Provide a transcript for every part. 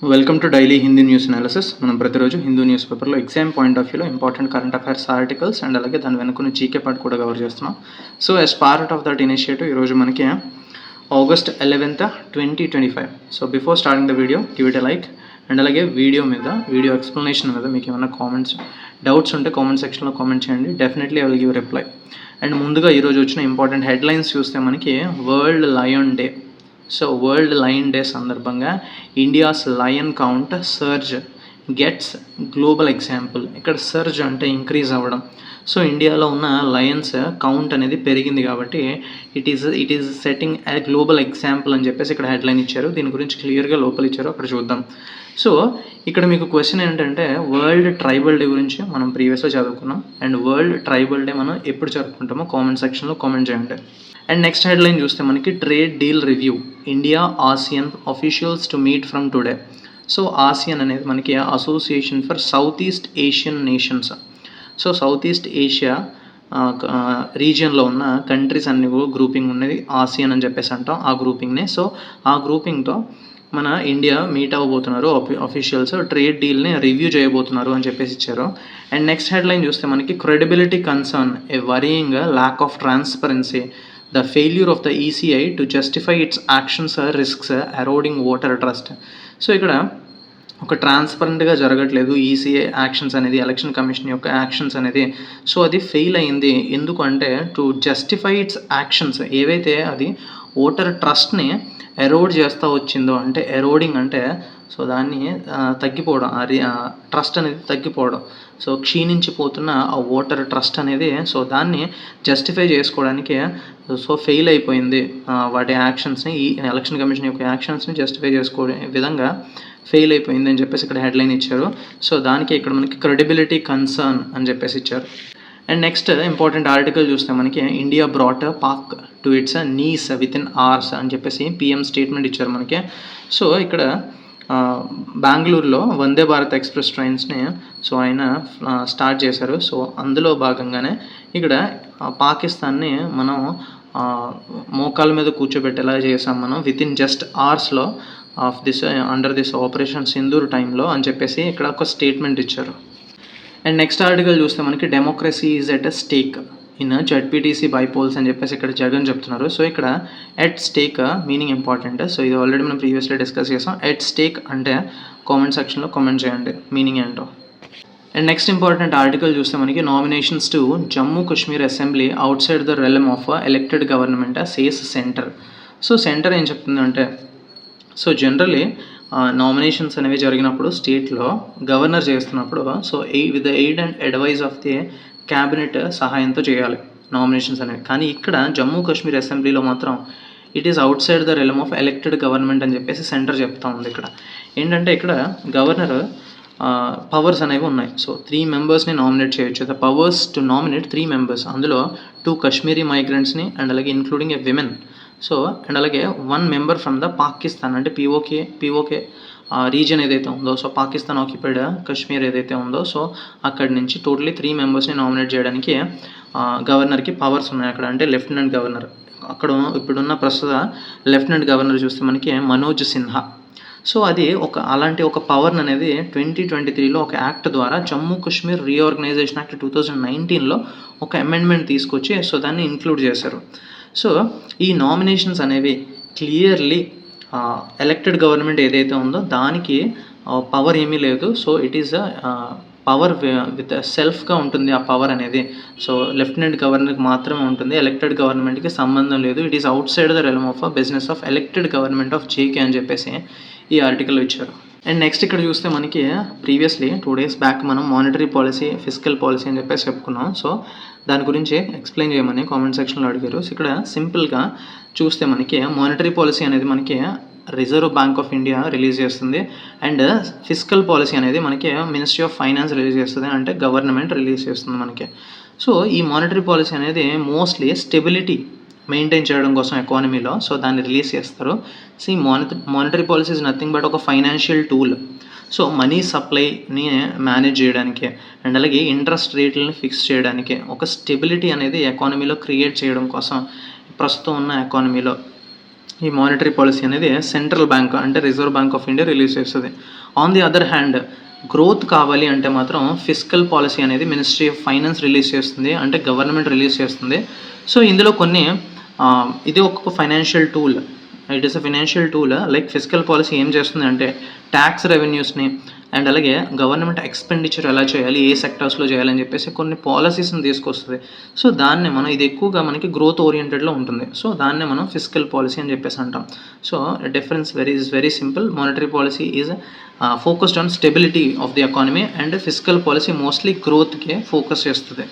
Welcome to daily Hindi news analysis. మనం ప్రతిరోజు Hindu news పేపర్లో ఎగ్జామ్ పాయింట్ ఆఫ్ వ్యూలో important current affairs articles and అలాగే దాని వెనుకున్న జీకే పార్ట్ కూడా కవర్ చేస్తున్నాం. So as part of that initiative ఈరోజు మనకి August 11th 2025. So before starting the video give it a like and అలాగే వీడియో ఎక్స్ప్లెనేషన్ మీద మీకు ఏమైనా డౌట్స్ ఉంటే కామెంట్ సెక్షన్లో కామెంట్ చేయండి. Definitely I will give reply. And ముందుగా ఈరోజు వచ్చిన ఇంపార్టెంట్ హెడ్లైన్స్ చూస్తే మనకి world lion day. So world lion day సందర్భంగా India's lion count surge gets global example. ఇక్కడ సర్జ్ అంటే ఇంక్రీజ్ అవ్వడం. సో ఇండియాలో ఉన్న లయన్స్ కౌంట్ అనేది పెరిగింది కాబట్టి it is setting a global example అని చెప్పేసి ఇక్కడ హెడ్లైన్ ఇచ్చారు. దీని గురించి క్లియర్గా లోపల ఇచ్చారు, అక్కడ చూద్దాం. సో ఇక్కడ మీకు క్వశ్చన్ ఏంటంటే వరల్డ్ ట్రైబల్ డే గురించి మనం ప్రీవియస్గా చదువుకున్నాం. అండ్ వరల్డ్ ట్రైబల్ డే మనం ఎప్పుడు జరుపుకుంటామో కామెంట్ సెక్షన్లో కామెంట్ చేయండి. అండ్ నెక్స్ట్ హెడ్లైన్ చూస్తే మనకి trade deal review, India ASEAN officials to meet from today. So ASEAN అనేది మనకి association for South East Asian nations. So South East Asia రీజియన్లో ఉన్న కంట్రీస్ అన్ని గ్రూపింగ్ ఉన్నది ఆసియన్ అని చెప్పేసి అంటాం ఆ గ్రూపింగ్నే. సో ఆ గ్రూపింగ్తో మన ఇండియా మీట్ అవ్వబోతున్నారు అఫీషియల్స్, ట్రేడ్ డీల్ని రివ్యూ చేయబోతున్నారు అని చెప్పేసి ఇచ్చారు. అండ్ నెక్స్ట్ హెడ్లైన్ చూస్తే మనకి credibility concern a worrying lack of transparency, the failure of the ECI to justify its actions risks eroding voter trust. So ఇక్కడ ఒక ట్రాన్స్పరెంట్గా జరగట్లేదు ఈసీఐ యాక్షన్స్ అనేది, ఎలక్షన్ కమిషన్ యొక్క యాక్షన్స్ అనేది. సో అది ఫెయిల్ అయింది. ఎందుకు అంటే టు జస్టిఫై ఇట్స్ యాక్షన్స్, ఏవైతే అది ఓటర్ ట్రస్ట్ని ఎరోడ్ చేస్తూ వచ్చిందో, అంటే ఎరోడింగ్ అంటే సో దాన్ని తగ్గిపోవడం, అది ట్రస్ట్ అనేది తగ్గిపోవడం, సో క్షీణించిపోతున్న ఆ ఓటర్ ట్రస్ట్ అనేది, సో దాన్ని జస్టిఫై చేసుకోవడానికి సో ఫెయిల్ అయిపోయింది. వాటి యాక్షన్స్ని, ఈ ఎలక్షన్ కమిషన్ యొక్క యాక్షన్స్ని జస్టిఫై చేసుకోవడం విధంగా ఫెయిల్ అయిపోయింది అని చెప్పేసి ఇక్కడ హెడ్లైన్ ఇచ్చారు. సో దానికి ఇక్కడ మనకి క్రెడిబిలిటీ కన్సర్న్ అని చెప్పేసి ఇచ్చారు. అండ్ నెక్స్ట్ ఇంపార్టెంట్ ఆర్టికల్ చూస్తే మనకి India brought Pak to its knees within hours అని చెప్పేసి పిఎం స్టేట్మెంట్ ఇచ్చారు మనకి. సో ఇక్కడ బెంగళూరులో వందే భారత్ ఎక్స్ప్రెస్ ట్రైన్స్ని సో ఆయన స్టార్ట్ చేశారు. సో అందులో భాగంగానే ఇక్కడ పాకిస్తాన్ని మనం మోకాల మీద కూర్చోబెట్టేలా చేసాం మనం విత్ ఇన్ జస్ట్ అవర్స్లో of this under this operation Sindoor టైంలో అని చెప్పేసి ఇక్కడ ఒక స్టేట్మెంట్ ఇచ్చారు. అండ్ నెక్స్ట్ ఆర్టికల్ చూస్తే మనకి democracy is at a stake in ZPTC bypolls అని చెప్పేసి ఇక్కడ జగన్ చెప్తున్నారు. సో ఇక్కడ at stake meaning important. So ఇది ఆల్రెడీ మనం ప్రీవియస్లీ డిస్కస్ చేసాం. ఎట్ స్టేక్ అంటే కామెంట్ సెక్షన్లో కామెంట్ చేయండి మీనింగ్ ఏంటో. అండ్ నెక్స్ట్ ఇంపార్టెంట్ ఆర్టికల్ చూస్తే మనకి nominations to Jammu Kashmir assembly out side the realm of elected government says centre. So centre ఏం చెప్తుందంటే, సో జనరలీ నామినేషన్స్ అనేవి జరిగినప్పుడు స్టేట్లో గవర్నర్ చేస్తున్నప్పుడు so with the aid and advise of the cabinet సహాయంతో చేయాలి నామినేషన్స్ అనేవి. కానీ ఇక్కడ జమ్మూ కాశ్మీర్ అసెంబ్లీలో మాత్రం it is out side the realm of elected government అని చెప్పేసి సెంటర్ చెప్తా ఉంది. ఇక్కడ ఏంటంటే ఇక్కడ గవర్నర్ పవర్స్ అనేవి ఉన్నాయి. సో 3 మెంబర్స్ని నామినేట్ చేయొచ్చు. The powers to nominate 3 members, అందులో 2 కశ్మీరీ మైగ్రెంట్స్ని అండ్ అలాగే including a women. So and అలాగే 1 మెంబర్ ఫ్రమ్ ద పాకిస్తాన్, అంటే పీఓకే రీజన్ ఏదైతే ఉందో, సో పాకిస్తాన్ ఆక్యుపైడ్ కశ్మీర్ ఏదైతే ఉందో, సో అక్కడి నుంచి టోటలీ 3 మెంబర్స్ని నామినేట్ చేయడానికి గవర్నర్కి పవర్స్ ఉన్నాయి అక్కడ, అంటే లెఫ్టినెంట్ గవర్నర్. అక్కడ ఇప్పుడున్న ప్రస్తుత లెఫ్టినెంట్ గవర్నర్ చూస్తే మనకి మనోజ్ సిన్హా. సో అది అలాంటి ఒక పవర్ అనేది 2023లో ఒక యాక్ట్ ద్వారా జమ్మూ కాశ్మీర్ రీఆర్గనైజేషన్ యాక్ట్ 2019లో ఒక అమెండ్మెంట్ తీసుకొచ్చి సో దాన్ని ఇంక్లూడ్ చేశారు. సో ఈ నామినేషన్స్ అనేవి క్లియర్లీ ఎలక్టెడ్ గవర్నమెంట్ ఏదైతే ఉందో దానికి పవర్ ఏమీ లేదు. So it is power with సెల్ఫ్గా ఉంటుంది ఆ పవర్ అనేది. సో లెఫ్టినెంట్ గవర్నర్కి మాత్రమే ఉంటుంది, ఎలక్టెడ్ గవర్నమెంట్కి సంబంధం లేదు. It is out side the realm of business of elected government of JK అని చెప్పేసి ఈ ఆర్టికల్లో ఇచ్చారు. అండ్ నెక్స్ట్ ఇక్కడ చూస్తే మనకి ప్రీవియస్లీ 2 days బ్యాక్ మనం మానిటరీ పాలసీ, ఫిజికల్ పాలసీ అని చెప్పేసి చెప్పుకున్నాం. సో దాని గురించి ఎక్స్ప్లెయిన్ చేయమని కామెంట్ సెక్షన్లో అడిగారు. సో ఇక్కడ సింపుల్గా చూస్తే మనకి మానిటరీ పాలసీ అనేది మనకి reserve Bank of India release చేస్తుంది. అండ్ ఫిజికల్ పాలసీ అనేది మనకి మినిస్ట్రీ ఆఫ్ ఫైనాన్స్ రిలీజ్ చేస్తుంది, అంటే గవర్నమెంట్ రిలీజ్ చేస్తుంది మనకి. సో ఈ మానిటరీ పాలసీ అనేది మోస్ట్లీ స్టెబిలిటీ మెయింటైన్ చేయడం కోసం ఎకానమీలో సో దాన్ని రిలీజ్ చేస్తారు. సో ఈ monetary policy is nothing but ఒక ఫైనాన్షియల్ టూల్. సో మనీ సప్లైని మేనేజ్ చేయడానికి అండ్ అలాగే ఇంట్రెస్ట్ రేట్లని ఫిక్స్ చేయడానికి ఒక స్టెబిలిటీ అనేది ఎకానమీలో క్రియేట్ చేయడం కోసం ప్రస్తుతం ఉన్న ఎకానమీలో ఈ మానిటరీ పాలసీ అనేది సెంట్రల్ బ్యాంక్ అంటే Reserve Bank of India release చేస్తుంది. On the other hand growth కావాలి అంటే మాత్రం ఫిస్కల్ పాలసీ అనేది మినిస్ట్రీ ఆఫ్ ఫైనాన్స్ రిలీజ్ చేస్తుంది, అంటే గవర్నమెంట్ రిలీజ్ చేస్తుంది. సో ఇందులో కొన్ని ఇది ఒక financial tool, it is a financial tool. Like fiscal policy ఏం చేస్తుంది అంటే ట్యాక్స్ రెవెన్యూస్ని అండ్ అలాగే గవర్నమెంట్ ఎక్స్పెండిచర్ ఎలా చేయాలి, ఏ సెక్టర్స్లో చేయాలని చెప్పేసి కొన్ని పాలసీస్ని తీసుకొస్తుంది. సో దాన్నే మనం, ఇది ఎక్కువగా మనకి గ్రోత్ ఓరియంటెడ్లో ఉంటుంది, సో దాన్నే మనం ఫిస్కల్ పాలసీ అని చెప్పేసి అంటాం. So difference very simple. Monetary policy is focused on stability of the economy and fiscal policy mostly గ్రోత్కే ఫోకస్ చేస్తుంది.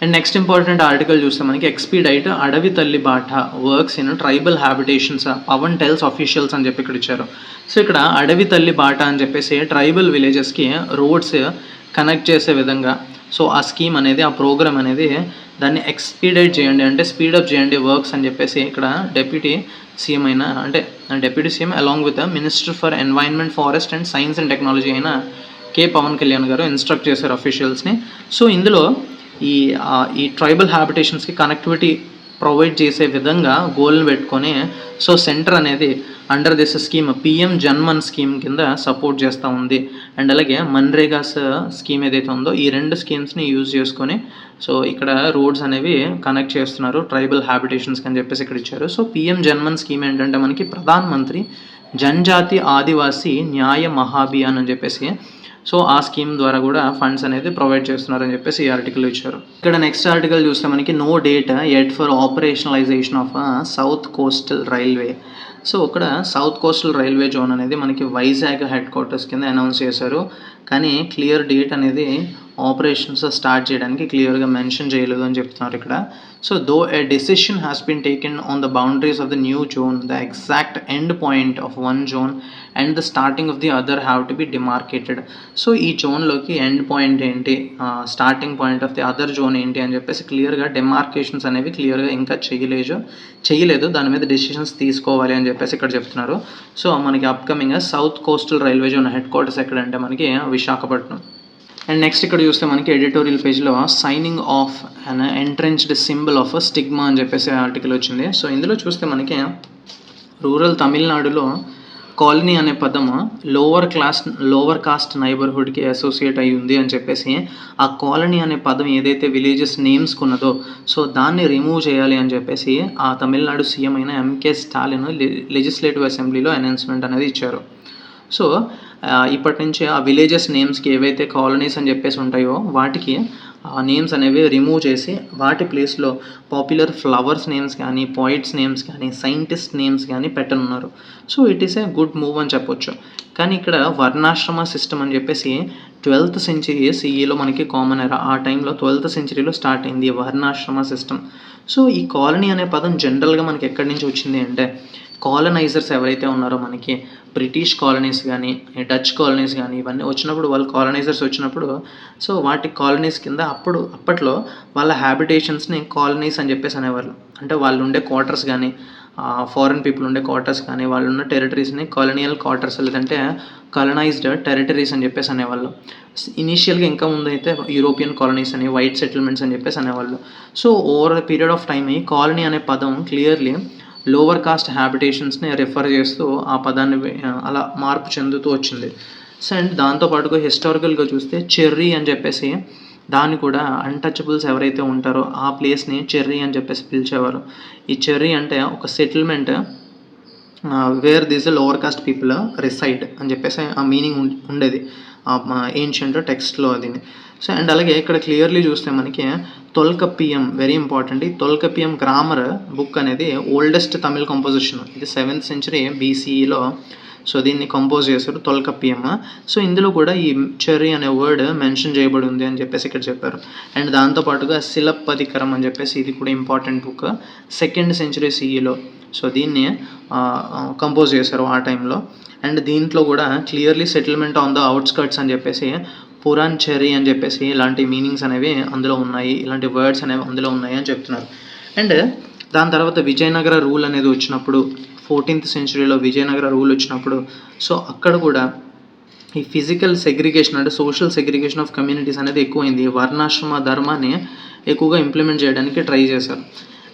అండ్ నెక్స్ట్ ఇంపార్టెంట్ ఆర్టికల్ చూస్తే మనకి expedite Adavi Thalli Bata works in tribal habitations Pawan tells officials అని చెప్పి ఇక్కడ ఇచ్చారు. సో ఇక్కడ అడవి తల్లి బాట అని చెప్పేసి ట్రైబల్ విలేజెస్కి రోడ్స్ కనెక్ట్ చేసే విధంగా సో ఆ స్కీమ్ అనేది, ఆ ప్రోగ్రామ్ అనేది దాన్ని ఎక్స్పీడైట్ చేయండి అంటే స్పీడప్ చేయండి వర్క్స్ అని చెప్పేసి ఇక్కడ డిప్యూటీ సీఎం అయినా అంటే deputy CM along with minister for environment forest and science and technology అయిన కే పవన్ కళ్యాణ్ గారు ఇన్స్ట్రక్ట్ చేశారు అఫీషియల్స్ని. సో ఇందులో ఈ ట్రైబల్ హ్యాబిటేషన్స్కి కనెక్టివిటీ ప్రొవైడ్ చేసే విధంగా గోల్ని పెట్టుకొని సో సెంటర్ అనేది under this scheme PM JANMAN scheme కింద సపోర్ట్ చేస్తూ ఉంది. అండ్ అలాగే మన్రేగాస్ స్కీమ్ ఏదైతే ఉందో ఈ రెండు స్కీమ్స్ని యూజ్ చేసుకొని సో ఇక్కడ రోడ్స్ అనేవి కనెక్ట్ చేస్తున్నారు ట్రైబల్ హ్యాబిటేషన్స్కి అని చెప్పేసి ఇక్కడ ఇచ్చారు. సో పిఎం జన్మన్ స్కీమ్ ఏంటంటే మనకి ప్రధాన్ మంత్రి జన్జాతి ఆదివాసీ న్యాయ మహాభియాన్ అని చెప్పేసి సో ఆ స్కీమ్ ద్వారా కూడా ఫండ్స్ అనేది ప్రొవైడ్ చేస్తున్నారని చెప్పేసి ఈ ఆర్టికల్ ఇచ్చారు. ఇక్కడ నెక్స్ట్ ఆర్టికల్ చూస్తే మనకి no date yet for operationalisation of South Coastal Railway. So ఇక్కడ సౌత్ కోస్టల్ రైల్వే జోన్ అనేది మనకి వైజాగ్ హెడ్ క్వార్టర్స్ కింద అనౌన్స్ చేశారు, కానీ క్లియర్ డేట్ అనేది ఆపరేషన్స్ స్టార్ట్ చేయడానికి క్లియర్గా మెన్షన్ చేయలేదు అని చెప్తున్నారు ఇక్కడ. So though a decision has been taken on the boundaries of the new zone, the exact end point of one zone and the starting of the other have to B demarcated. So ఈ జోన్లోకి end point ఏంటి, starting point of the other zone ఏంటి అని చెప్పేసి క్లియర్గా డిమార్కేషన్స్ అనేవి క్లియర్గా ఇంకా చేయలేదు, దాని మీద డెసిషన్స్ తీసుకోవాలి అని చెప్పేసి ఇక్కడ చెప్తున్నారు. సో మనకి upcoming south Coastal Railway zone head quarters ఎక్కడంటే మనకి విశాఖపట్నం. అండ్ నెక్స్ట్ ఇక్కడ చూస్తే మనకి ఎడిటోరియల్ పేజ్లో signing off an entrenched symbol of stigma అని చెప్పేసి ఆర్టికల్ వచ్చింది. సో ఇందులో చూస్తే మనకి రూరల్ తమిళనాడులో కాలనీ అనే పదము లోవర్ కాస్ట్ నైబర్హుడ్కి అసోసియేట్ అయి ఉంది అని చెప్పేసి ఆ కాలనీ అనే పదం ఏదైతే విలేజెస్ నేమ్స్కి ఉన్నదో సో దాన్ని రిమూవ్ చేయాలి అని చెప్పేసి ఆ తమిళనాడు సీఎం అయిన ఎంకే స్టాలిన్ లెజిస్లేటివ్ అసెంబ్లీలో అనౌన్స్మెంట్ అనేది ఇచ్చారు. సో ఇప్పటి నుంచి ఆ విలేజెస్ నేమ్స్కి ఏవైతే కాలనీస్ అని చెప్పేసి ఉంటాయో వాటికి ఆ నేమ్స్ అనేవి రిమూవ్ చేసి వాటి ప్లేస్లో పాపులర్ ఫ్లవర్స్ నేమ్స్ కానీ, పోయిట్స్ నేమ్స్ కానీ, సైంటిస్ట్ నేమ్స్ కానీ పెట్టనున్నారు. So it is a good move అని చెప్పొచ్చు. కానీ ఇక్కడ వర్ణాశ్రమ సిస్టమ్ అని చెప్పేసి 12th century CEలో మనకి కామన్ ఎరా, ఆ టైంలో 12th centuryలో స్టార్ట్ అయింది వర్ణాశ్రమ సిస్టమ్. సో ఈ కాలనీ అనే పదం జనరల్గా మనకి ఎక్కడి నుంచి వచ్చింది అంటే కాలనైజర్స్ ఎవరైతే ఉన్నారో మనకి బ్రిటిష్ కాలనీస్ కానీ, డచ్ కాలనీస్ కానీ ఇవన్నీ వచ్చినప్పుడు, వాళ్ళు కాలనైజర్స్ వచ్చినప్పుడు సో వాటి కాలనీస్ కింద అప్పట్లో వాళ్ళ హ్యాబిటేషన్స్ని కాలనీస్ అని చెప్పేసి అనేవాళ్ళు. అంటే వాళ్ళు ఉండే క్వార్టర్స్ కానీ, ఫారెన్ పీపుల్ ఉండే క్వార్టర్స్ కానీ, వాళ్ళు ఉన్న టెరిటరీస్ని కాలనియల్ క్వార్టర్స్ లేదంటే కాలనైజ్డ్ టెరిటరీస్ అని చెప్పేసి అనేవాళ్ళు. ఇనీషియల్గా ఇంకా ముందు అయితే యూరోపియన్ కాలనీస్ అని, వైట్ సెటిల్మెంట్స్ అని చెప్పేసి అనేవాళ్ళు. So over the period of time ఈ కాలనీ అనే పదం క్లియర్లీ లోవర్ కాస్ట్ హ్యాబిటేషన్స్ని రెఫర్ చేస్తూ ఆ పదాన్ని అలా మార్పు చెందుతూ వచ్చింది. సో అండ్ దాంతోపాటుగా హిస్టారికల్గా చూస్తే చెర్రీ అని చెప్పేసి దాన్ని కూడా అన్టచబుల్స్ ఎవరైతే ఉంటారో ఆ ప్లేస్ని చెర్రీ అని చెప్పేసి పిలిచేవారు. ఈ చెర్రీ అంటే ఒక settlement where this lower caste people reside అని చెప్పేసి ఆ మీనింగ్ ఉండేది ఏన్షియంట్ టెక్స్ట్లో అది. సో అండ్ అలాగే ఇక్కడ క్లియర్లీ చూస్తే మనకి తొల్కప్పియం వెరీ ఇంపార్టెంట్. ఈ తొల్కప్పియం గ్రామర్ బుక్ అనేది ఓల్డెస్ట్ తమిళ్ కంపోజిషన్. ఇది 7th century BCEలో సో దీన్ని కంపోజ్ చేశారు తొల్కప్పియం. సో ఇందులో కూడా ఈ చెర్రీ అనే వర్డ్ మెన్షన్ చేయబడి ఉంది అని చెప్పేసి ఇక్కడ చెప్పారు. అండ్ దాంతోపాటుగా శిలప్పదికరం అని చెప్పేసి ఇది కూడా ఇంపార్టెంట్ బుక్ 2nd century CEలో సో దీన్ని కంపోజ్ చేశారు ఆ టైంలో. అండ్ దీంట్లో కూడా clearly settlement on the outskirts అని చెప్పేసి పురాన్ చెర్రీ అని చెప్పేసి ఇలాంటి మీనింగ్స్ అనేవి అందులో ఉన్నాయి, ఇలాంటి వర్డ్స్ అనేవి అందులో ఉన్నాయి అని చెప్తున్నారు. అండ్ దాని తర్వాత విజయనగర రూల్ అనేది వచ్చినప్పుడు 14th centuryలో విజయనగర రూల్ వచ్చినప్పుడు సో అక్కడ కూడా ఈ ఫిజికల్ సెగ్రిగేషన్ అంటే సోషల్ సెగ్రిగేషన్ ఆఫ్ కమ్యూనిటీస్ అనేది ఎక్కువైంది. వర్ణాశ్రమ ధర్మాన్ని ఎక్కువగా ఇంప్లిమెంట్ చేయడానికి ట్రై చేశారు.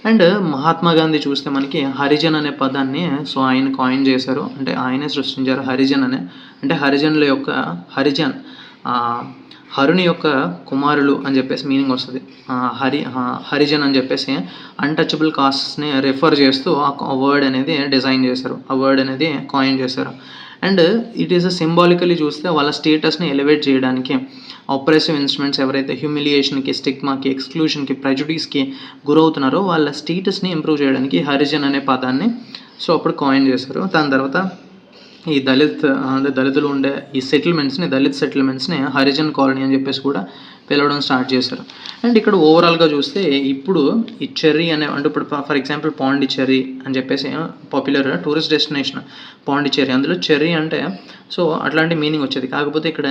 అండ్ మహాత్మా గాంధీ చూస్తే మనకి హరిజన్ అనే పదాన్ని సో ఆయన కాయిన్ చేశారు, అంటే ఆయనే సృష్టించారు హరిజన్ అనే. అంటే హరిజనుల యొక్క హరిజన్ హరుని యొక్క కుమారులు అని చెప్పేసి మీనింగ్ వస్తుంది. హరిజన్ అని చెప్పేసి అన్టచబుల్ కాస్ట్స్ని రెఫర్ చేస్తూ ఆ వర్డ్ అనేది డిజైన్ చేశారు, ఆ వర్డ్ అనేది కాయిన్ చేశారు. అండ్ ఇట్ ఈస్ సింబాలికలీ చూస్తే వాళ్ళ స్టేటస్ని ఎలివేట్ చేయడానికి ఆపరేసివ్ ఇన్స్ట్రుమెంట్స్ ఎవరైతే హ్యూమిలియేషన్కి, స్టిగ్మాకి, ఎక్స్క్లూషన్కి, ప్రెజుడీస్కి గురవుతున్నారో వాళ్ళ స్టేటస్ని ఇంప్రూవ్ చేయడానికి హరిజన్ అనే పదాన్ని సో అప్పుడు కాయిన్ చేశారు. దాని తర్వాత ఈ దళితులు ఉండే ఈ సెటిల్మెంట్స్ని, దళిత్ సెటిల్మెంట్స్ని హరిజన్ కాలనీ అని చెప్పేసి కూడా పిలవడం స్టార్ట్ చేశారు. అండ్ ఇక్కడ ఓవరాల్గా చూస్తే ఇప్పుడు ఈ చెర్రీ అంటే ఇప్పుడు ఫర్ ఎగ్జాంపుల్ పాండిచ్చేరి అని చెప్పేసి పాపులర్ టూరిస్ట్ డెస్టినేషన్ పాండిచ్చేరి, అందులో చెర్రీ అంటే సో అట్లాంటి మీనింగ్ వచ్చేది. కాకపోతే ఇక్కడ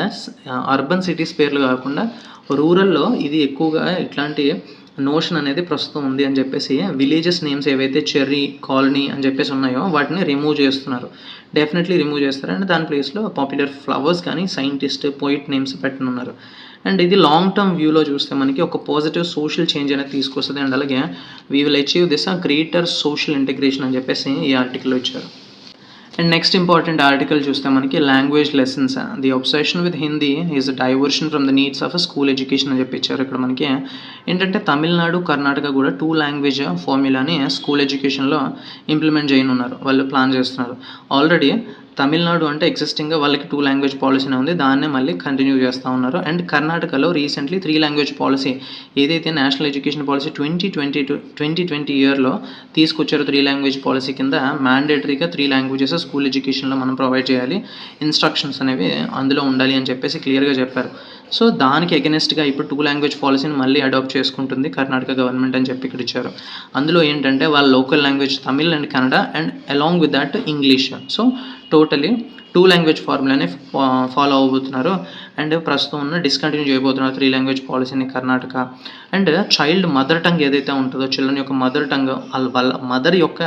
అర్బన్ సిటీస్ పేర్లు కాకుండా రూరల్లో ఇది ఎక్కువగా ఇట్లాంటి నోషన్ అనేది ప్రస్తుతం ఉంది అని చెప్పేసి విలేజెస్ నేమ్స్ ఏవైతే చెర్రీ కాలనీ అని చెప్పేసి ఉన్నాయో వాటిని రిమూవ్ చేస్తున్నారు, డెఫినెట్లీ రిమూవ్ చేస్తారు. అండ్ దాని ప్లేస్లో పాపులర్ ఫ్లవర్స్ కానీ సైంటిస్ట్, పోయిట్ నేమ్స్ పెట్టనున్నారు. అండ్ ఇది లాంగ్ టర్మ్ వ్యూలో చూస్తే మనకి ఒక పాజిటివ్ సోషల్ చేంజ్ అనేది తీసుకొస్తుంది. అండ్ అలాగే we will achieve this greater social integration అని చెప్పేసి ఈ ఆర్టికల్లో ఇచ్చారు. అండ్ నెక్స్ట్ ఇంపార్టెంట్ ఆర్టికల్ చూస్తే మనకి language lessons, the obsession with Hindi is diversion from the needs of school education అని చెప్పి ఇచ్చారు. ఇక్కడ మనకి ఏంటంటే తమిళనాడు, కర్ణాటక కూడా 2 లాంగ్వేజ్ ఫార్ములాని స్కూల్ ఎడ్యుకేషన్లో ఇంప్లిమెంట్ చేయనున్నారు, వాళ్ళు ప్లాన్ చేస్తున్నారు. ఆల్రెడీ తమిళనాడు అంటే ఎగ్జిస్టింగ్గా వాళ్ళకి 2 లాంగ్వేజ్ పాలసీనే ఉంది, దాన్నే మళ్ళీ కంటిన్యూ చేస్తూ ఉన్నారు. అండ్ కర్ణాటకలో రీసెంట్లీ 3 లాంగ్వేజ్ పాలసీ ఏదైతే నేషనల్ ఎడ్యుకేషన్ పాలసీ 2020 ఇయర్లో తీసుకొచ్చారో 3 లాంగ్వేజ్ పాలసీ కింద మ్యాండేటరీగా 3 లాంగ్వేజెస్ స్కూల్ ఎడ్యుకేషన్లో మనం ప్రొవైడ్ చేయాలి, ఇన్స్ట్రక్షన్స్ అనేవి అందులో ఉండాలి అని చెప్పేసి క్లియర్గా చెప్పారు. సో దానికి అగెనిస్ట్గా ఇప్పుడు 2 లాంగ్వేజ్ పాలసీని మళ్ళీ అడాప్ట్ చేసుకుంటుంది కర్ణాటక గవర్నమెంట్ అని చెప్పి ఇక్కడ ఇచ్చారు. అందులో ఏంటంటే వాళ్ళ local language Tamil and Kannada and along with that English. So totally 2 language ఫార్ములానే ఫాలో అవబోతున్నారు. అండ్ ప్రస్తుతం ఉన్న డిస్కంటిన్యూ చేయబోతున్నారు 3 లాంగ్వేజ్ పాలసీని Karnataka. And child mother tongue ఏదైతే ఉంటుందో, చిల్డ్రన్ యొక్క మదర్ టంగ్, వాళ్ళ మదర్ యొక్క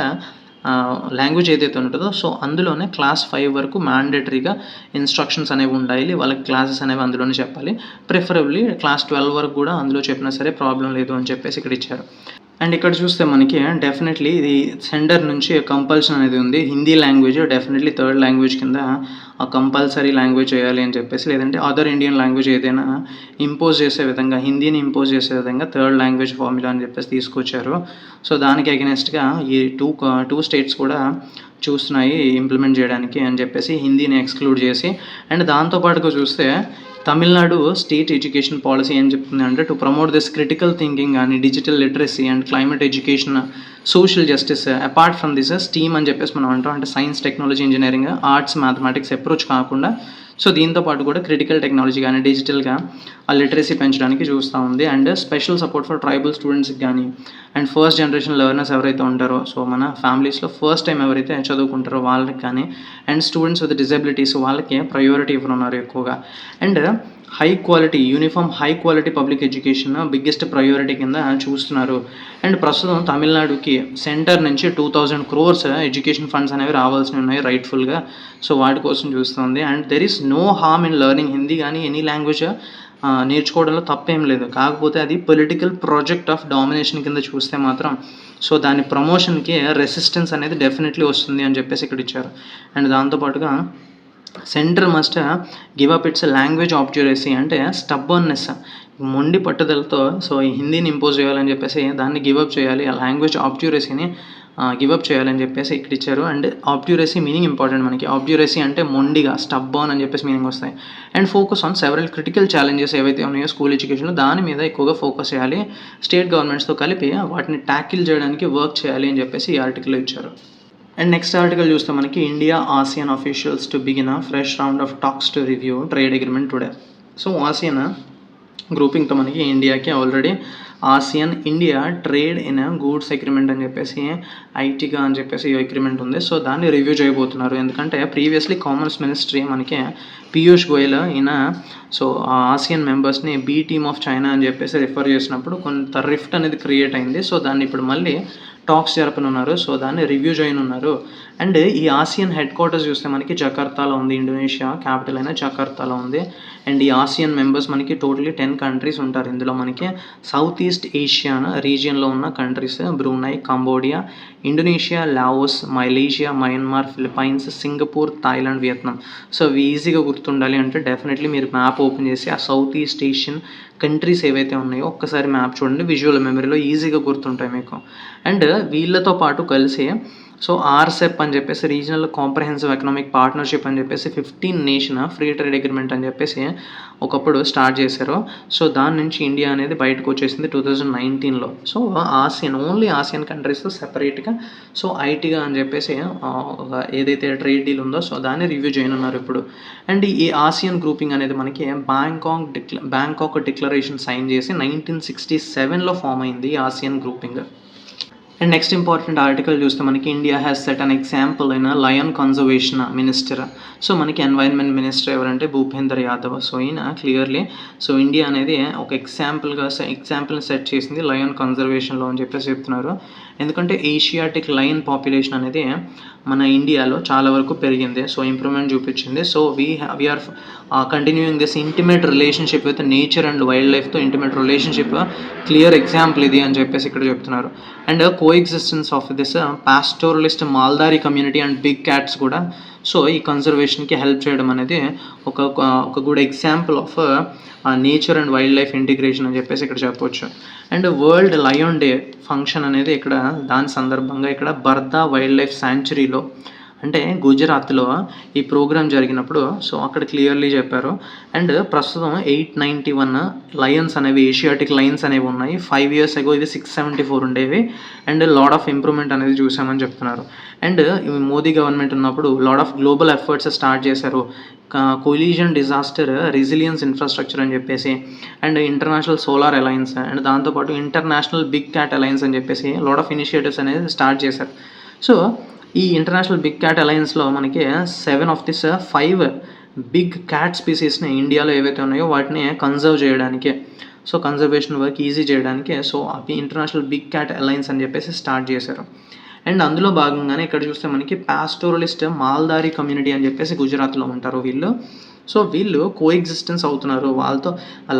లాంగ్వేజ్ ఏదైతే ఉంటుందో సో అందులోనే క్లాస్ 5 వరకు మ్యాండేటరీగా ఇన్స్ట్రక్షన్స్ అనేవి ఉండాలి, వాళ్ళకి క్లాసెస్ అనేవి అందులోనే చెప్పాలి. ప్రిఫరబుల్లీ క్లాస్ 12 వరకు కూడా అందులో చెప్పినా సరే ప్రాబ్లం లేదు అని చెప్పేసి ఇక్కడ ఇచ్చారు. అండ్ ఇక్కడ చూస్తే మనకి డెఫినెట్లీ ఇది సెంటర్ నుంచి కంపల్షన్ అనేది ఉంది, Hindi language definitely 3rd language కింద కంపల్సరీ లాంగ్వేజ్ చేయాలి అని చెప్పేసి, లేదంటే అదర్ ఇండియన్ లాంగ్వేజ్ ఏదైనా ఇంపోజ్ చేసే విధంగా, హిందీని ఇంపోజ్ చేసే విధంగా 3rd లాంగ్వేజ్ ఫార్ములా అని చెప్పేసి తీసుకొచ్చారు. సో దానికి అగెనెస్ట్గా ఈ టూ స్టేట్స్ కూడా చూస్తున్నాయి ఇంప్లిమెంట్ చేయడానికి అని చెప్పేసి హిందీని ఎక్స్క్లూడ్ చేసి. అండ్ దాంతోపాటుగా చూస్తే తమిళనాడు స్టేట్ ఎడ్యుకేషన్ పాలసీ ఏం చెప్తుంది అంటే to promote this critical thinking కానీ digital literacy and climate education, social justice apart from this STEAM అని చెప్పేసి మనం అంటాం, అంటే science, technology, engineering, arts, mathematics approach కాకుండా సో దీంతో పాటు కూడా క్రిటికల్ టెక్నాలజీ కానీ డిజిటల్గా ఆ లిటరసీ పెంచడానికి చూస్తూ ఉంది. And special support for tribal స్టూడెంట్స్కి కానీ అండ్ ఫస్ట్ జనరేషన్ లెర్నర్స్ ఎవరైతే ఉంటారో సో మన ఫ్యామిలీస్లో ఫస్ట్ టైం ఎవరైతే చదువుకుంటారో వాళ్ళకి కానీ అండ్ స్టూడెంట్స్ విత్ డిజబిలిటీస్ వాళ్ళకి ప్రయారిటీ ఇవ్వనున్నారు ఎక్కువగా. And high quality uniform high quality public education biggest priority కింద చూస్తున్నారు. అండ్ ప్రస్తుతం తమిళనాడుకి సెంటర్ నుంచి 2000 crores ఎడ్యుకేషన్ ఫండ్స్ అనేవి రావాల్సి ఉన్నాయి రైట్ఫుల్గా, సో వాటి కోసం చూస్తుంది. And there is no harm in learning Hindi కానీ ఎనీ లాంగ్వేజ్ నేర్చుకోవడంలో తప్పేం లేదు. కాకపోతే అది పొలిటికల్ ప్రాజెక్ట్ ఆఫ్ డామినేషన్ కింద చూస్తే మాత్రం సో దాని ప్రమోషన్కి రెసిస్టెన్స్ అనేది డెఫినెట్లీ వస్తుంది అని చెప్పేసి ఇక్కడ ఇచ్చారు. అండ్ దాంతోపాటుగా centre must give up its language obduracy, అంటే స్టబ్బర్నెస్, మొండి పట్టుదలతో సో ఈ హిందీని ఇంపోజ్ చేయాలని చెప్పేసి దాన్ని గివప్ చేయాలి, ఆ లాంగ్వేజ్ ఆబ్జ్యురసీని గివప్ చేయాలని చెప్పేసి ఇక్కడ ఇచ్చారు. అండ్ ఆబ్జ్యురసీ మీనింగ్ ఇంపార్టెంట్ మనకి, ఆబ్జ్యురసీ అంటే మొండిగా, స్టబ్బర్న్ అని చెప్పేసి మీనింగ్ వస్తాయి. And focus on several critical challenges ఏవైతే ఉన్నాయో స్కూల్ ఎడ్యుకేషన్లో దాని మీద ఎక్కువగా ఫోకస్ చేయాలి, స్టేట్ గవర్నమెంట్స్తో కలిపి వాటిని ట్యాకిల్ చేయడానికి వర్క్ చేయాలి అని చెప్పేసి ఈ ఆర్టికల్లో ఇచ్చారు. అండ్ నెక్స్ట్ ఆర్టికల్ చూస్తే మనకి India ASEAN officials to begin a fresh round of talks to review trade agreement today. So ASEAN గ్రూపింగ్తో మనకి ఇండియాకి already ASEAN India trade in goods agreement అని చెప్పేసి ఐటీగా అని చెప్పేసి అగ్రిమెంట్ ఉంది. సో దాన్ని రివ్యూ చేయబోతున్నారు, ఎందుకంటే ప్రీవియస్లీ కామర్స్ మినిస్ట్రీ మనకి పీయూష్ గోయల్ ఈయన సో ఆసియన్ మెంబర్స్ని బీ టీమ్ ఆఫ్ చైనా అని చెప్పేసి రిఫర్ చేసినప్పుడు కొంత రిఫ్ట్ అనేది క్రియేట్ అయింది. సో దాన్ని ఇప్పుడు మళ్ళీ టాక్స్ జరపనున్నారు, సో దాన్ని రివ్యూ చేయనున్నారు. అండ్ ఈ ఆసియన్ హెడ్ క్వార్టర్స్ చూస్తే మనకి జకార్తాలో ఉంది, ఇండోనేషియా క్యాపిటల్ అయిన జకార్తాలో ఉంది. అండ్ ఈ ఆసియన్ మెంబర్స్ మనకి టోటలీ 10 కంట్రీస్ ఉంటారు. ఇందులో మనకి సౌత్ ఈస్ట్ ఏషియా రీజియన్లో ఉన్న countries Brunei, Cambodia, Indonesia, Laos, Malaysia, Myanmar, Philippines, Singapore, Thailand, Vietnam. So అవి ఈజీగా గుర్తుండాలి అంటే డెఫినెట్లీ మీరు మ్యాప్ ఓపెన్ చేసి ఆ సౌత్ ఈస్ట్ ఏషియన్ కంట్రీస్ ఏవైతే ఉన్నాయో ఒక్కసారి మ్యాప్ చూడండి, విజువల్ మెమరీలో ఈజీగా గుర్తుంటాయి మీకు. అండ్ వీళ్ళతో పాటు కలిసి సో ఆర్సెప్ అని చెప్పేసి రీజనల్ కాంప్రహెన్సివ్ ఎకనామిక్ పార్ట్నర్షిప్ అని చెప్పేసి 15 నేషన్ ఫ్రీ ట్రేడ్ అగ్రిమెంట్ అని చెప్పేసి ఒకప్పుడు స్టార్ట్ చేశారు. సో దాని నుంచి ఇండియా అనేది బయటకు వచ్చేసింది 2019లో. సో ఓన్లీ ఆసియన్ కంట్రీస్ సెపరేట్గా సో ఐటీగా అని చెప్పేసి ఏదైతే ట్రేడ్ డీల్ ఉందో సో దాన్ని రివ్యూ చేయనున్నారు ఇప్పుడు. అండ్ ఈ ఆసియన్ గ్రూపింగ్ అనేది మనకి బ్యాంకాక్ డిక్లరేషన్ సైన్ చేసి 1967లో ఫామ్ అయింది ఈ Asian grouping. And next important article చూస్తే మనకి India has set an example అయిన లయన్ కన్జర్వేషన్ మినిస్టర్. సో మనకి ఎన్వైరన్మెంట్ మినిస్టర్ ఎవరంటే భూపేందర్ యాదవ్. సో ఈయన క్లియర్లీ సో ఇండియా అనేది ఒక ఎగ్జాంపుల్ని సెట్ చేసింది లయన్ కన్జర్వేషన్లో అని చెప్పేసి చెప్తున్నారు. ఎందుకంటే ఏషియాటిక్ లయన్ పాపులేషన్ అనేది మన ఇండియాలో చాలా వరకు పెరిగింది, సో ఇంప్రూవ్మెంట్ చూపించింది. So we are continuing this intimate relationship with nature and wild లైఫ్తో ఇంటిమేట్ రిలేషన్షిప్ క్లియర్ ఎగ్జాంపుల్ ఇది అని చెప్పేసి ఇక్కడ చెప్తున్నారు. And coexistence of this pastoralist Maldhari community and big cats కూడా సో ఈ కన్జర్వేషన్కి హెల్ప్ చేయడం అనేది ఒక good example of nature and wild life integration అని చెప్పేసి ఇక్కడ చెప్పవచ్చు. And world lion day function అనేది ఇక్కడ దాని సందర్భంగా ఇక్కడ బర్దా వైల్డ్ లైఫ్ శాంచురీలో అంటే గుజరాత్లో ఈ ప్రోగ్రామ్ జరిగినప్పుడు సో అక్కడ క్లియర్లీ చెప్పారు. అండ్ ప్రస్తుతం 891 లయన్స్ అనేవి ఏషియాటిక్ లయన్స్ అనేవి ఉన్నాయి. 5 years ago ఇది 674 ఉండేవి. అండ్ లాడ్ ఆఫ్ ఇంప్రూవ్మెంట్ అనేది చూసామని చెప్తున్నారు. అండ్ మోదీ గవర్నమెంట్ ఉన్నప్పుడు lot of global efforts start చేశారు. కొలీజన్ డిజాస్టర్ రెసిలియన్స్ ఇన్ఫ్రాస్ట్రక్చర్ అని చెప్పేసి and international solar alliance and దాంతోపాటు ఇంటర్నేషనల్ బిగ్ క్యాట్ అలయన్స్ అని చెప్పేసి లాడ్ ఆఫ్ ఇనిషియేటివ్స్ అనేది స్టార్ట్ చేశారు. సో ఈ ఇంటర్నేషనల్ బిగ్ క్యాట్ అలయన్స్లో మనకి 7 of these 5 బిగ్ క్యాట్ స్పీసీస్ని ఇండియాలో ఏవైతే ఉన్నాయో వాటిని కన్జర్వ్ చేయడానికి సో కన్జర్వేషన్ వర్క్ ఈజీ చేయడానికి సో అవి ఇంటర్నేషనల్ బిగ్ క్యాట్ అలయన్స్ అని చెప్పేసి స్టార్ట్ చేశారు. అండ్ అందులో భాగంగానే ఇక్కడ చూస్తే మనకి పాస్టోరలిస్ట్ మాల్దారీ కమ్యూనిటీ అని చెప్పేసి గుజరాత్లో ఉంటారు వీళ్ళు. సో వీళ్ళు కోఎగ్జిస్టెన్స్ అవుతున్నారు, వాళ్ళతో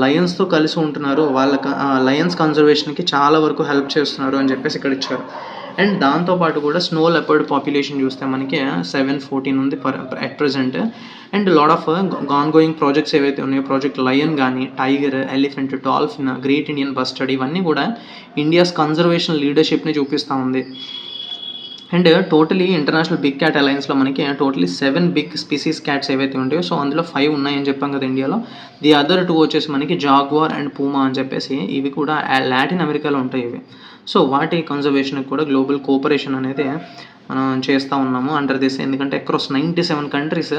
లయన్స్తో కలిసి ఉంటున్నారు, వాళ్ళ లయన్స్ కన్జర్వేషన్కి చాలా వరకు హెల్ప్ చేస్తున్నారు అని చెప్పేసి ఇక్కడ ఇచ్చారు. అండ్ దాంతోపాటు కూడా స్నో లెపర్డ్ పాపులేషన్ చూస్తే మనకి 714 ఉంది at present. And lot of ongoing projects ఏవైతే ఉన్నాయో ప్రాజెక్ట్ లయన్ కానీ tiger, elephant, dolphin, great Indian bustard ఇవన్నీ కూడా ఇండియాస్ కన్జర్వేషన్ లీడర్షిప్ని చూపిస్తూ ఉంది. And totally international big cat అలయన్స్లో మనకి టోటలీ 7 బిగ్ స్పీసీస్ క్యాట్స్ ఏవైతే ఉంటాయో సో అందులో 5 ఉన్నాయని చెప్పాం కదా ఇండియాలో. ది అదర్ 2 వచ్చేసి మనకి జాగ్వార్ అండ్ పూమా అని చెప్పేసి ఇవి కూడా లాటిన్ అమెరికాలో ఉంటాయి ఇవి. సో వాటి కన్జర్వేషన్కి కూడా గ్లోబల్ కోఆపరేషన్ అనేది మనం చేస్తూ ఉన్నాము అండర్ దిస్. ఎందుకంటే అక్రాస్ 97 కంట్రీస్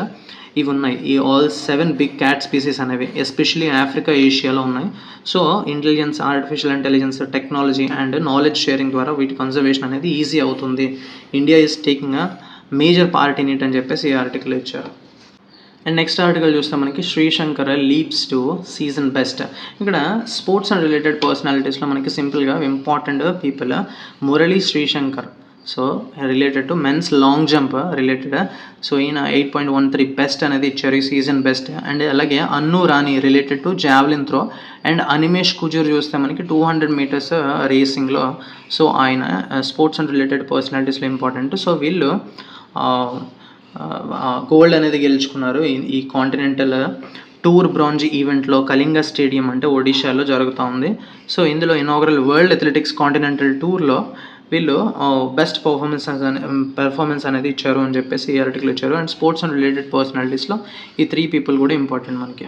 ఇవి ఉన్నాయి, ఈ ఆల్ 7 బిగ్ క్యాట్ స్పీసీస్ అనేవి ఎస్పెషలీ ఆఫ్రికా, ఏషియాలో ఉన్నాయి. So intelligence, artificial intelligence, technology and knowledge sharing ద్వారా వీటి కన్జర్వేషన్ అనేది ఈజీ అవుతుంది. India is taking a major part in it అని చెప్పేసి ఈ ఆర్టికల్ ఇచ్చారు. అండ్ నెక్స్ట్ ఆర్టికల్ చూస్తే మనకి Sreeshankar leaps to season best. ఇక్కడ స్పోర్ట్స్ అండ్ రిలేటెడ్ పర్సనాలిటీస్లో మనకి సింపుల్గా important people Murali Sreeshankar so related to men's long jump related. So ఈయన 8.13 బెస్ట్ అనేది ఇచ్చారు ఈ సీజన్ బెస్ట్. అండ్ అలాగే Annu Rani related to javelin throw. And Animesh Kujur చూస్తే మనకి 200 meters రేసింగ్లో సో ఆయన స్పోర్ట్స్ అండ్ రిలేటెడ్ పర్సనాలిటీస్లో ఇంపార్టెంట్. సో వీళ్ళు గోల్డ్ అనేది గెలుచుకున్నారు ఈ కాంటినెంటల్ టూర్ బ్రాంజ్ ఈవెంట్లో కళింగ స్టేడియం అంటే ఒడిషాలో జరుగుతూ ఉంది. సో ఇందులో ఇనాగరల్ వరల్డ్ అథ్లెటిక్స్ కాంటినెంటల్ టూర్లో వీళ్ళు బెస్ట్ పెర్ఫార్మెన్స్ అనేది ఇచ్చారు అని చెప్పేసి ఈ ఆర్టికల్ ఇచ్చారు. అండ్ స్పోర్ట్స్ అండ్ రిలేటెడ్ పర్సనాలిటీస్లో ఈ 3 people కూడా ఇంపార్టెంట్ మనకి.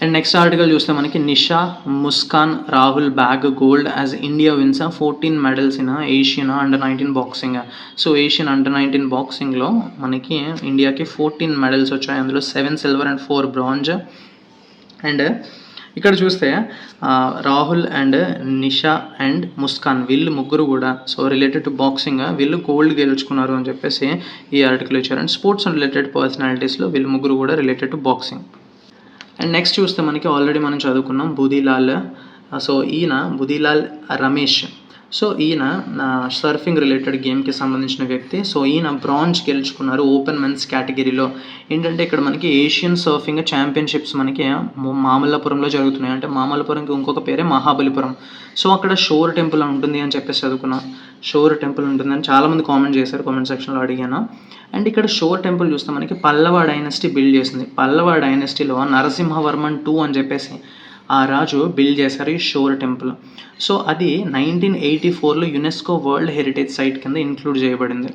అండ్ నెక్స్ట్ ఆర్టికల్ చూస్తే మనకి Nisha, Muskan, Rahul bag gold as India wins 14 medals in Asian under nineteen boxing. So Asian under nineteen బాక్సింగ్లో మనకి ఇండియాకి 14 medals వచ్చాయి. అందులో 7 silver and 4 bronze. అండ్ ఇక్కడ చూస్తే రాహుల్ అండ్ నిషా అండ్ ముస్కాన్ వీళ్ళు ముగ్గురు కూడా సో రిలేటెడ్ టు బాక్సింగ్ వీళ్ళు గోల్డ్ గెలుచుకున్నారు అని చెప్పేసి ఈ ఆర్టికల్ ఇచ్చారు. అండ్ స్పోర్ట్స్ అండ్ రిలేటెడ్ పర్సనాలిటీస్లో వీళ్ళు ముగ్గురు కూడా related to boxing. And next చూస్తే మనకి ఆల్రెడీ మనం చదువుకున్నాం బుధిలాల్. సో ఈయన బుధిలాల్ రమేష్ సో ఈయన సర్ఫింగ్ రిలేటెడ్ గేమ్కి సంబంధించిన వ్యక్తి. సో ఈయన బ్రాంజ్ గెలుచుకున్నారు ఓపెన్ మెన్స్ కేటగిరీలో. ఏంటంటే ఇక్కడ మనకి ఏషియన్ సర్ఫింగ్ ఛాంపియన్షిప్స్ మనకి మామల్లపురంలో జరుగుతున్నాయి. అంటే మామల్లపురంకి ఇంకొక పేరే మహాబలిపురం. సో అక్కడ షోర్ టెంపుల్ ఉంటుంది అని చెప్పేసి చదువుకున్నాం. షోర్ టెంపుల్ ఉంటుందని చాలామంది కామెంట్ చేశారు, కామెంట్ సెక్షన్లో అడిగాను. అండ్ ఇక్కడ షోర్ టెంపుల్ చూస్తే మనకి పల్లవ డైనస్టీ బిల్డ్ చేసింది. పల్లవ డైనస్టీలో నరసింహవర్మన్ 2 అని చెప్పేసి ఆ రాజు బిల్డ్ చేశారు ఈ షోర్ టెంపుల్. సో అది 1984లో యునెస్కో వరల్డ్ హెరిటేజ్ సైట్ కింద ఇంక్లూడ్ చేయబడింది.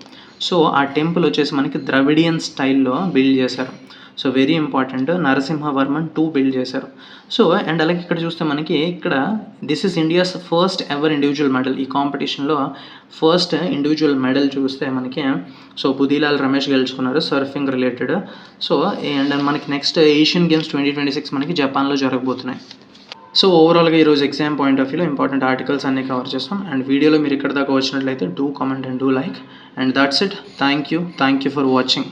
సో ఆ టెంపుల్ వచ్చేసి మనకి ద్రవిడియన్ స్టైల్లో బిల్డ్ చేశారు. So very important, Narasimhavarman 2 build చేశారు. సో అండ్ అలాగే ఇక్కడ చూస్తే మనకి ఇక్కడ this is India's first ever individual medal. ఈ కాంపిటీషన్లో ఫస్ట్ ఇండివిజువల్ మెడల్ చూస్తే మనకి సో బుదీలాల్ రమేష్ గెలుచుకున్నారు సర్ఫింగ్ రిలేటెడ్. సో అండ్ మనకి నెక్స్ట్ ఏషియన్ గేమ్స్ 2026 మనకి జపాన్లో జరగబోతున్నాయి. సో ఓవరాల్గా ఈరోజు ఎగ్జామ్ పాయింట్ ఆఫ్ వ్యూలో ఇంపార్టెంట్ ఆర్టికల్స్ అన్నీ కవర్ చేస్తాం. అండ్ వీడియోలో మీరు ఇక్కడ దాకా వచ్చినట్లయితే do comment and do like. And that's it. Thank you for watching.